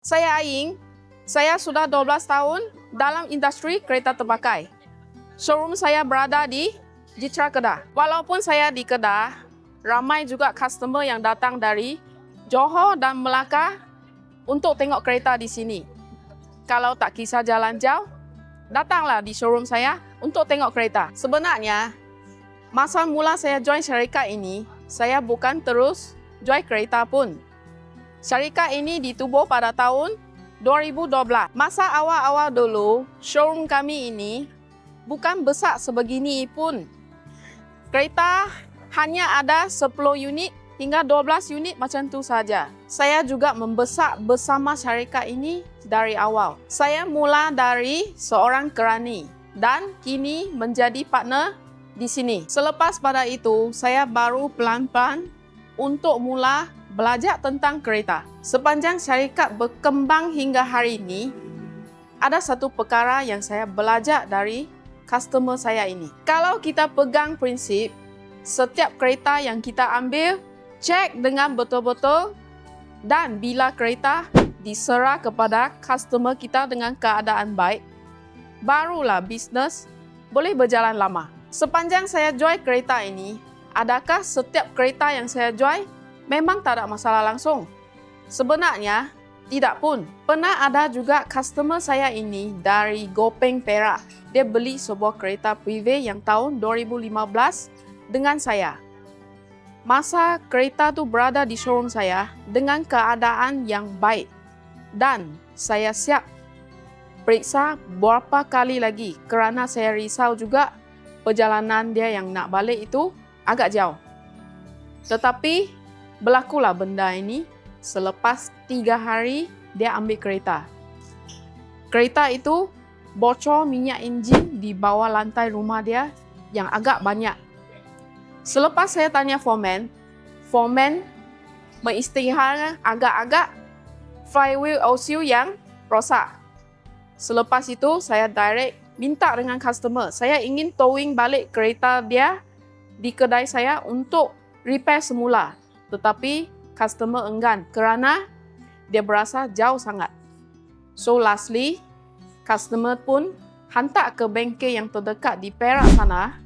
Saya Aing. Saya sudah 12 tahun dalam industri kereta terpakai. Showroom saya berada di Citra Kedah. Walaupun saya di Kedah, ramai juga customer yang datang dari Johor dan Melaka untuk tengok kereta di sini. Kalau tak kisah jalan jauh, datanglah di showroom saya untuk tengok kereta. Sebenarnya, masa mula saya join syarikat ini, saya bukan terus join kereta pun. Syarikat ini ditubuh pada tahun 2012. Masa awal-awal dulu, showroom kami ini bukan besar sebegini pun. Kereta hanya ada 10 unit hingga 12 unit macam tu saja. Saya juga membesar bersama syarikat ini dari awal. Saya mula dari seorang kerani dan kini menjadi partner di sini. Selepas pada itu, saya baru pelan-pelan untuk mula belajar tentang kereta. Sepanjang syarikat berkembang hingga hari ini, ada satu perkara yang saya belajar dari customer saya ini. Kalau kita pegang prinsip, setiap kereta yang kita ambil, cek dengan betul-betul dan bila kereta diserah kepada customer kita dengan keadaan baik, barulah bisnes boleh berjalan lama. Sepanjang saya join kereta ini, adakah setiap kereta yang saya join memang tak ada masalah langsung? Sebenarnya, tidak pun. Pernah ada juga customer saya ini dari Gopeng Perak. Dia beli sebuah kereta prive yang tahun 2015 dengan saya. Masa kereta tu berada di showroom saya dengan keadaan yang baik. Dan saya siap periksa berapa kali lagi kerana saya risau juga perjalanan dia yang nak balik itu agak jauh. Tetapi berlakulah benda ini selepas 3 hari dia ambil kereta. Kereta itu bocor minyak enjin di bawah lantai rumah dia yang agak banyak. Selepas saya tanya foreman mengisytiharkan agak-agak flywheel OCU yang rosak. Selepas itu saya direct minta dengan customer, saya ingin towing balik kereta dia di kedai saya untuk repair semula. Tetapi customer enggan kerana dia berasa jauh sangat. So lastly, customer pun hantar ke bengkel yang terdekat di Perak sana.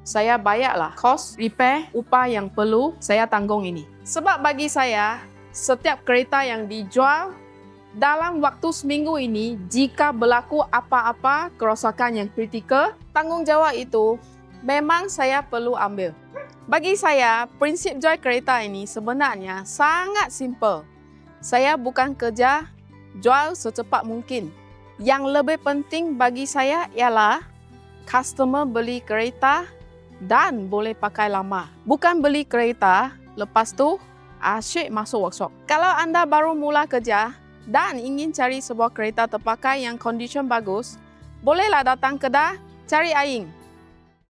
Saya bayarlah kos repair, upah yang perlu saya tanggung ini. Sebab bagi saya, setiap kereta yang dijual dalam waktu seminggu ini, jika berlaku apa-apa kerosakan yang kritikal, tanggungjawab itu memang saya perlu ambil. Bagi saya, prinsip jual kereta ini sebenarnya sangat simple. Saya bukan kerja jual secepat mungkin. Yang lebih penting bagi saya ialah customer beli kereta dan boleh pakai lama. Bukan beli kereta, lepas tu asyik masuk workshop. Kalau anda baru mula kerja dan ingin cari sebuah kereta terpakai yang kondisi bagus, bolehlah datang Kedah cari Aing.